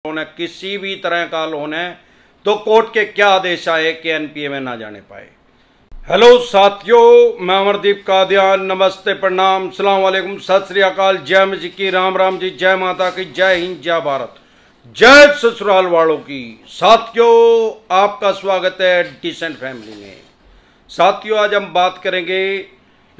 Loan है, किसी भी तरह का लोन है, तो कोर्ट के क्या आदेश आए कि एनपीए में ना जाने पाए। हेलो साथियों, मैं अमरदीप कादियान। नमस्ते, प्रणाम, सलाम वालेकुम, सत श्री अकाल, जय मजी की, राम राम जी, जय माता की, जय हिंद, जय भारत, जय ससुराल वालों की। साथियों, आपका स्वागत है डिसेंट फैमिली में। साथियों, आज हम बात करेंगे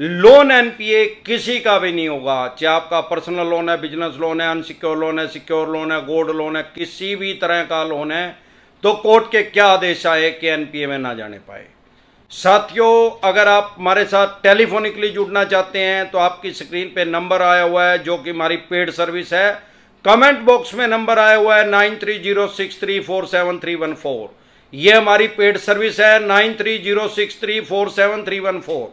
लोन एनपीए किसी का भी नहीं होगा, चाहे आपका पर्सनल लोन है, बिजनेस लोन है, अनसिक्योर लोन है, सिक्योर लोन है, गोल्ड लोन है, किसी भी तरह का लोन है, तो कोर्ट के क्या आदेश आए कि एनपीए में ना जाने पाए। साथियों, अगर आप हमारे साथ टेलीफोनिकली जुड़ना चाहते हैं तो आपकी स्क्रीन पे नंबर आया हुआ है, जो कि हमारी पेड सर्विस है। कमेंट बॉक्स में नंबर आया हुआ है 9306347314। ये हमारी पेड सर्विस है 9306347314।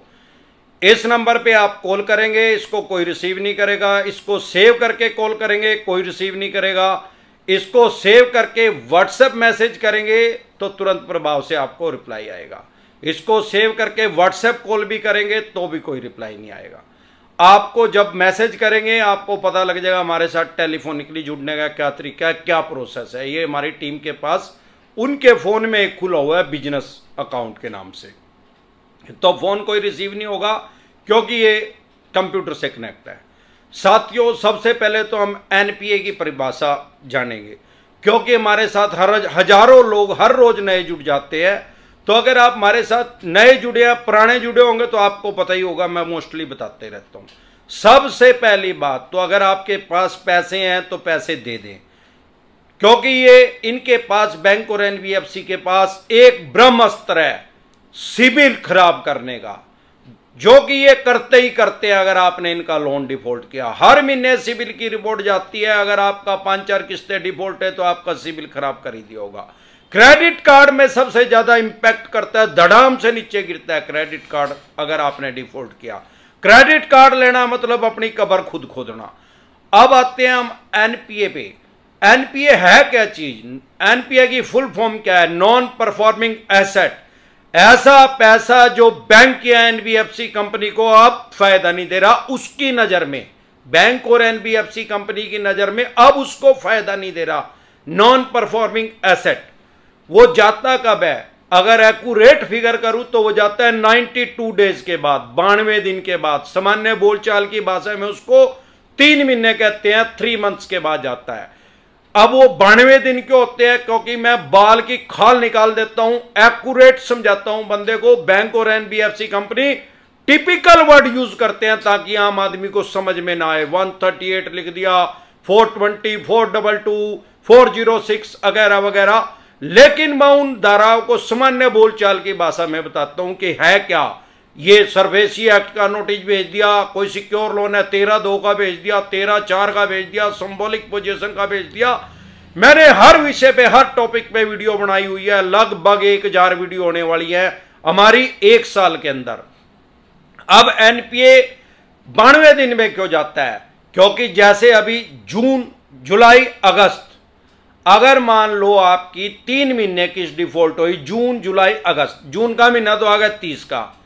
इस नंबर पे आप कॉल करेंगे, इसको कोई रिसीव नहीं करेगा। इसको सेव करके कॉल करेंगे, कोई रिसीव नहीं करेगा। इसको सेव करके व्हाट्सएप मैसेज करेंगे तो तुरंत प्रभाव से आपको रिप्लाई आएगा। इसको सेव करके व्हाट्सएप कॉल भी करेंगे तो भी कोई रिप्लाई नहीं आएगा। आपको जब मैसेज करेंगे आपको पता लग जाएगा हमारे साथ टेलीफोनिकली जुड़ने का क्या तरीका है, क्या प्रोसेस है। ये हमारी टीम के पास उनके फ़ोन में एक खुला हुआ है बिजनेस अकाउंट के नाम से, तो फ़ोन कोई रिसीव नहीं होगा क्योंकि ये कंप्यूटर से कनेक्ट है। साथियों, सबसे पहले तो हम एनपीए की परिभाषा जानेंगे, क्योंकि हमारे साथ हजारों लोग हर रोज नए जुड़ जाते हैं। तो अगर आप हमारे साथ नए जुड़े या पुराने जुड़े होंगे तो आपको पता ही होगा, मैं मोस्टली बताते रहता हूं। सबसे पहली बात तो अगर आपके पास पैसे हैं तो पैसे दे दें, क्योंकि ये इनके पास, बैंक और एनबीएफसी के पास एक ब्रह्मास्त्र है सिबिल खराब करने का, जो कि ये करते ही करते हैं। अगर आपने इनका लोन डिफॉल्ट किया, हर महीने सिबिल की रिपोर्ट जाती है। अगर आपका 5-4 किस्तें डिफॉल्ट है तो आपका सिबिल खराब कर ही दिया होगा। क्रेडिट कार्ड में सबसे ज्यादा इंपैक्ट करता है, धड़ाम से नीचे गिरता है क्रेडिट कार्ड अगर आपने डिफॉल्ट किया। क्रेडिट कार्ड लेना मतलब अपनी कब्र खुद खोदना। अब आते हैं हम एनपीए पे। एनपीए है क्या चीज? एनपीए की फुल फॉर्म क्या है? Non performing asset. ऐसा पैसा जो बैंक या एनबीएफसी कंपनी को अब फायदा नहीं दे रहा, उसकी नजर में, बैंक और एनबीएफसी कंपनी की नजर में अब उसको फायदा नहीं दे रहा, नॉन परफॉर्मिंग एसेट। वो जाता कब है? अगर एक्यूरेट फिगर करूं तो वो जाता है 92 डेज के बाद, 92 दिन के बाद। सामान्य बोलचाल की भाषा में उसको 3 महीने कहते हैं, 3 मंथ्स के बाद जाता है। अब वो 92 दिन क्यों होते हैं? क्योंकि मैं बाल की खाल निकाल देता हूं, एक्यूरेट समझाता हूं बंदे को। बैंक और NBFC company typical word use करते हैं ताकि आम आदमी को समझ में ना आए। 138 लिख दिया, 420, 422, 406 वगैरह वगैरह। लेकिन मैं उन धाराओं को सामान्य बोलचाल की भाषा में बताता हूं कि है क्या। ये सर्वेसी एक्ट का नोटिस भेज दिया, कोई सिक्योर लोन है 13(2) का भेज दिया, 13(4) का भेज दिया, सिंबॉलिक पोजीशन का भेज दिया। मैंने हर विषय पे, हर टॉपिक पे वीडियो बनाई हुई है। लगभग 1000 वीडियो होने वाली है हमारी 1 साल के अंदर। अब एनपीए 92 दिन में क्यों जाता है? क्योंकि जैसे अभी जून, जुलाई, अगस्त, अगर मान लो आपकी 3 महीने की डिफॉल्ट हुई, जून, जुलाई, अगस्त। जून का महीना तो आ गया 30 का,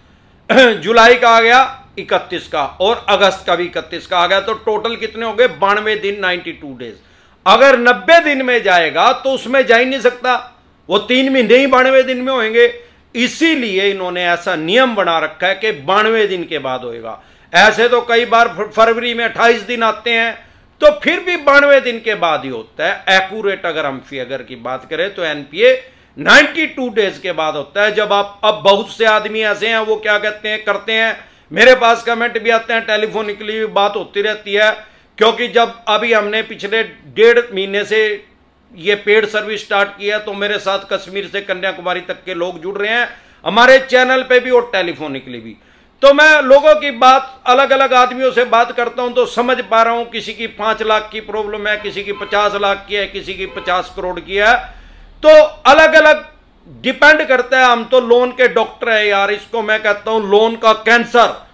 जुलाई का आ गया 31 का, और अगस्त का भी 31 का आ गया, तो टोटल कितने हो गए? 92 दिन, 92 डेज। अगर 90 दिन में जाएगा तो उसमें जा ही नहीं सकता, वो 3 महीने ही 92 दिन में होंगे। इसीलिए इन्होंने ऐसा नियम बना रखा है कि 92 दिन के बाद होएगा। ऐसे तो कई बार फरवरी में 28 दिन आते हैं, तो फिर भी 92 दिन के बाद ही होता है। एक्यूरेट अगर हम फिगर की बात करें तो एनपीए 92 डेज के बाद होता है। जब आप, अब बहुत से आदमी ऐसे हैं वो क्या कहते हैं, करते हैं, मेरे पास कमेंट भी आते हैं, टेलीफोनिकली बात होती रहती है। क्योंकि जब अभी हमने पिछले 1.5 महीने से ये पेड सर्विस स्टार्ट किया तो मेरे साथ कश्मीर से कन्याकुमारी तक के लोग जुड़ रहे हैं हमारे चैनल पे भी और टेलीफोनिकली भी। तो मैं लोगों की बात, अलग अलग आदमियों से बात करता हूं तो समझ पा रहा हूं, किसी की 5 लाख की प्रॉब्लम है, किसी की 50 लाख की है, किसी की 50 करोड़ की है। तो अलग अलग डिपेंड करता है। हम तो लोन के डॉक्टर है यार, इसको मैं कहता हूं लोन का कैंसर।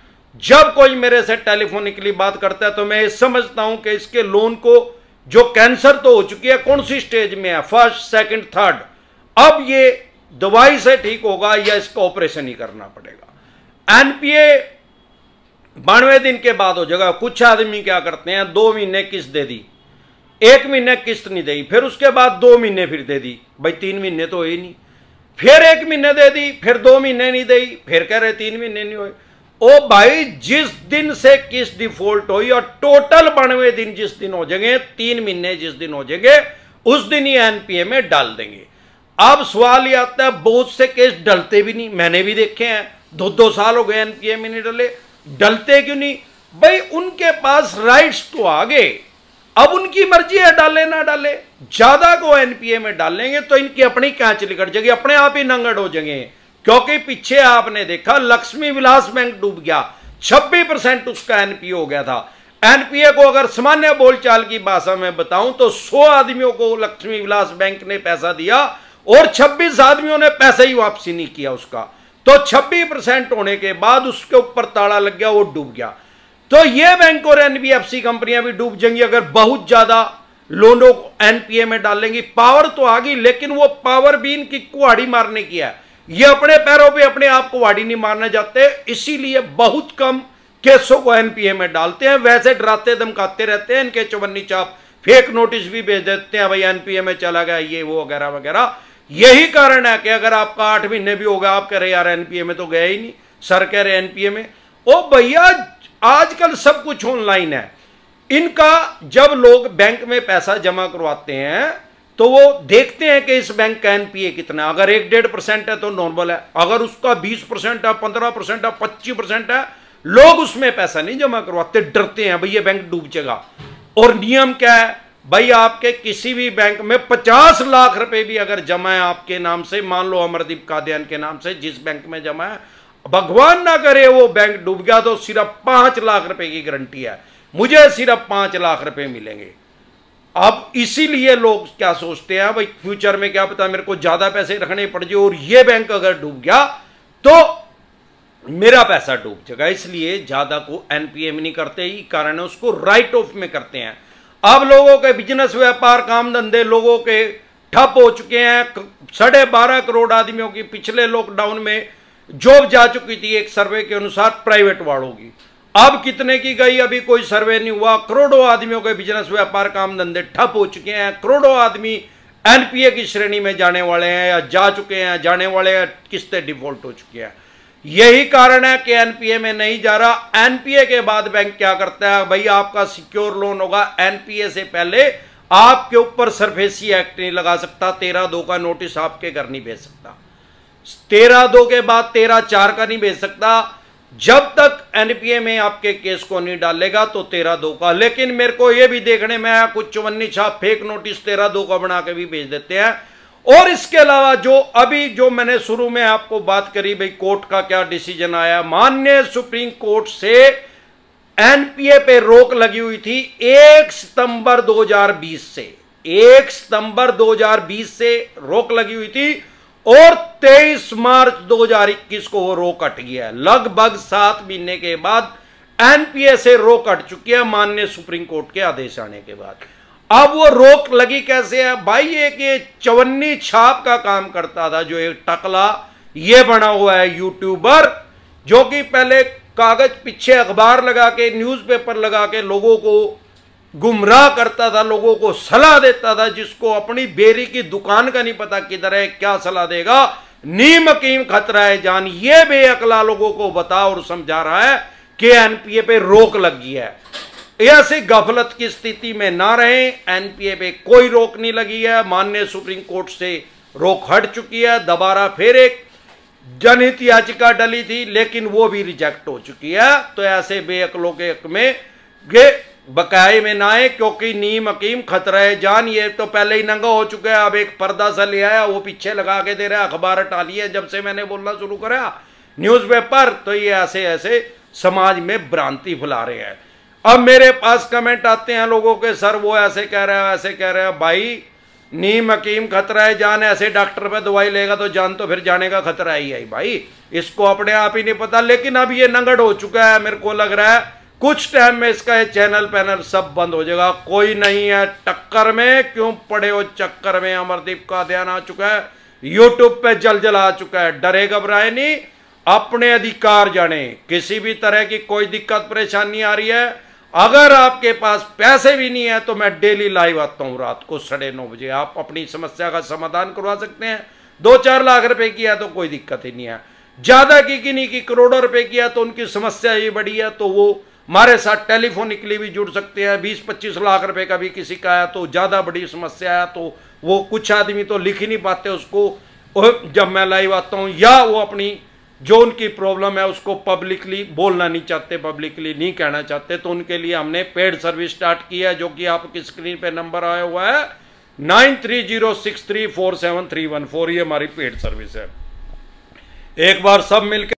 जब कोई मेरे से टेलीफोनिकली बात करता है तो मैं समझता हूं कि इसके लोन को, जो कैंसर तो हो चुकी है, कौन सी स्टेज में है, 1st, 2nd, 3rd, अब ये दवाई से ठीक होगा या इसका ऑपरेशन ही करना पड़ेगा। एनपीए 92 दिन के बाद हो जाएगा। कुछ आदमी क्या करते हैं, 2 महीने किस्त दे दी, 1 महीने किस्त नहीं दी, फिर उसके बाद 2 महीने फिर दे दी, भाई 3 महीने तो हुए नहीं, फिर 1 महीने दे दी, फिर 2 महीने नहीं दी, फिर कह रहे 3 महीने नहीं हुए। ओ भाई जिस दिन से किस्त डिफॉल्ट हुई और टोटल 92 दिन जिस दिन हो जाएंगे, 3 महीने जिस दिन हो जाएंगे, उस दिन ही एनपीए में डाल देंगे। अब सवाल ये आता है, बहुत से केस डलते भी नहीं, मैंने भी देखे हैं, 2-2 साल हो गए एनपीए में नहीं डले, डलते क्यों नहीं? भाई उनके पास राइट्स तो आ गए, अब उनकी मर्जी है डाले ना डाले। ज्यादा को एनपीए में डालेंगे तो इनकी अपनी कैंच निकट जाएगी, अपने आप ही नंगड़ हो जाएंगे। क्योंकि पीछे आपने देखा लक्ष्मी विलास बैंक डूब गया, 26% उसका एनपीए हो गया था। एनपीए को अगर सामान्य बोलचाल की भाषा में बताऊं तो 100 आदमियों को लक्ष्मी विलास बैंक ने पैसा दिया और 26 आदमियों ने पैसा ही वापसी नहीं किया उसका, तो 26% होने के बाद उसके ऊपर ताला लग गया, वो डूब गया। तो ये बैंक और एनबीएफसी कंपनियां भी डूब जाएंगी अगर बहुत ज्यादा लोनों को एनपीए में डालेंगी। पावर तो आ गई, लेकिन वो पावर भी इनकी कुहाड़ी मारने की है, ये अपने पैरों पे अपने आप को कुहाड़ी नहीं मारने जाते, इसीलिए बहुत कम केसों को एनपीए में डालते हैं। वैसे डराते धमकाते रहते हैं, इनके चवन्नी चाप फेक नोटिस भी भेज देते हैं, भाई एनपीए में चला गया ये वो वगैरह वगैरह। यही कारण है कि अगर आपका 8 महीने भी हो गया, आप कह रहे यार एनपीए में तो गया ही नहीं, सर कह रहे एनपीए में। ओ भैया आजकल सब कुछ ऑनलाइन है, इनका जब लोग बैंक में पैसा जमा करवाते हैं तो वो देखते हैं कि इस बैंक का एनपीए कितना, अगर 1-1.5% है तो नॉर्मल है, अगर उसका 20% है, 15% है, 25% है, लोग उसमें पैसा नहीं जमा करवाते, डरते हैं भाई ये बैंक डूब जाएगा। और नियम क्या है भाई, आपके किसी भी बैंक में 50 लाख रुपए भी अगर जमा है आपके नाम से, मान लो अमरदीप कादियान के नाम से जिस बैंक में जमा है, भगवान ना करे वो बैंक डूब गया तो सिर्फ 5 लाख रुपए की गारंटी है, मुझे सिर्फ 5 लाख रुपए मिलेंगे। अब इसीलिए लोग क्या सोचते हैं, भाई फ्यूचर में क्या पता मेरे को ज्यादा पैसे रखने पड़ जाए और ये बैंक अगर डूब गया तो मेरा पैसा डूब जाएगा, इसलिए ज्यादा को एनपीए में नहीं करते, ही कारण है उसको राइट ऑफ में करते हैं। अब लोगों के बिजनेस व्यापार काम धंधे लोगों के ठप हो चुके हैं, 12.5 करोड़ आदमियों की पिछले लॉकडाउन में जॉब जा चुकी थी एक सर्वे के अनुसार प्राइवेट वालों की, अब कितने की गई अभी कोई सर्वे नहीं हुआ। करोड़ों आदमियों के बिजनेस व्यापार काम धंधे ठप हो चुके हैं, करोड़ों आदमी एनपीए की श्रेणी में जाने वाले हैं या जा चुके हैं, जाने वाले हैं, किस्तें डिफॉल्ट हो चुकी हैं। यही कारण है कि एनपीए में नहीं जा रहा। एनपीए के बाद बैंक क्या करता है, भाई आपका सिक्योर लोन होगा, एनपीए से पहले आपके ऊपर सरफेसी एक्ट नहीं लगा सकता, 13(2) का नोटिस आपके घर नहीं भेज सकता, 13(2) के बाद 13(4) का नहीं भेज सकता, जब तक एनपीए में आपके केस को नहीं डालेगा तो 13(2) का। लेकिन मेरे को यह भी देखने में आया कुछ चवन्नी छाप फेक नोटिस 13(2) का बना के भी भेज देते हैं। और इसके अलावा जो मैंने शुरू में आपको बात करी, भाई कोर्ट का क्या डिसीजन आया, माननीय सुप्रीम कोर्ट से एनपीए पे रोक लगी हुई थी 1 सितंबर 2020 से, 1 सितंबर 2020 से रोक लगी हुई थी और 23 मार्च 2021 को वो रोक हट गया है। लगभग 7 महीने के बाद एनपीए से रोक हट चुकी है माननीय सुप्रीम कोर्ट के आदेश आने के बाद। अब वो रोक लगी कैसे है भाई, ये चवन्नी छाप का काम करता था जो एक टकला ये बना हुआ है यूट्यूबर, जो कि पहले कागज पीछे अखबार लगा के न्यूज़पेपर लगा के लोगों को गुमराह करता था, लोगों को सलाह देता था, जिसको अपनी बेरी की दुकान का नहीं पता किधर है, क्या सलाह देगा, नीम हकीम खतरा है जान, ये बेअकला लोगों को बता और समझा रहा है कि एनपीए पे रोक लगी है। ऐसे गफलत की स्थिति में ना रहे, एनपीए पे कोई रोक नहीं लगी है, माननीय सुप्रीम कोर्ट से रोक हट चुकी है। दोबारा फिर एक जनहित याचिका डली थी लेकिन वो भी रिजेक्ट हो चुकी है। तो ऐसे बेअकलों के हक में ये बकाये में ना आए, क्योंकि नीम हकीम खतरा जान ये तो पहले ही नंगा हो चुका है, अब एक पर्दा सा ले आया वो पीछे लगा के दे रहा है, अखबार हटा लिया जब से मैंने बोलना शुरू करा न्यूज़पेपर। तो ये ऐसे ऐसे समाज में भ्रांति फैला रहे हैं। अब मेरे पास कमेंट आते हैं लोगों के, सर वो ऐसे कह रहा है, ऐसे कह रहा है। भाई नीम हकीम खतरा है जान, ऐसे डॉक्टर पे दवाई लेगा तो जान तो फिर जाने का खतरा ही है भाई, इसको अपने आप ही नहीं पता। लेकिन अब ये नंगड़ हो चुका है, मेरे को लग रहा है कुछ टाइम में इसका ये चैनल पैनल सब बंद हो जाएगा। कोई नहीं है टक्कर में, क्यों पड़े हो चक्कर में। अमरदीप का ध्यान आ चुका है, यूट्यूब पे जल आ चुका है, डरे घबराए नहीं, अपने अधिकार जाने। किसी भी तरह की कोई दिक्कत परेशानी आ रही है, अगर आपके पास पैसे भी नहीं है तो मैं डेली लाइव आता हूं रात को 9:30 बजे। आप अपनी समस्या का समाधान करवा सकते हैं। 2-4 लाख रुपए किया तो कोई दिक्कत ही नहीं है। ज्यादा की नहीं की करोड़ों रुपए किया तो उनकी समस्या ये बड़ी है तो वो हमारे साथ टेलीफोनिकली भी जुड़ सकते हैं। 20-25 लाख रुपए का भी किसी का है तो ज्यादा बड़ी समस्या है तो वो कुछ आदमी तो लिख ही नहीं पाते उसको जब मैं लाइव आता हूं, या वो अपनी जो उनकी प्रॉब्लम है उसको पब्लिकली बोलना नहीं चाहते, पब्लिकली नहीं कहना चाहते, तो उनके लिए हमने पेड सर्विस स्टार्ट किया है जो कि आपकी स्क्रीन पे नंबर आया हुआ है 9306347314। ये हमारी पेड सर्विस है। एक बार सब मिलकर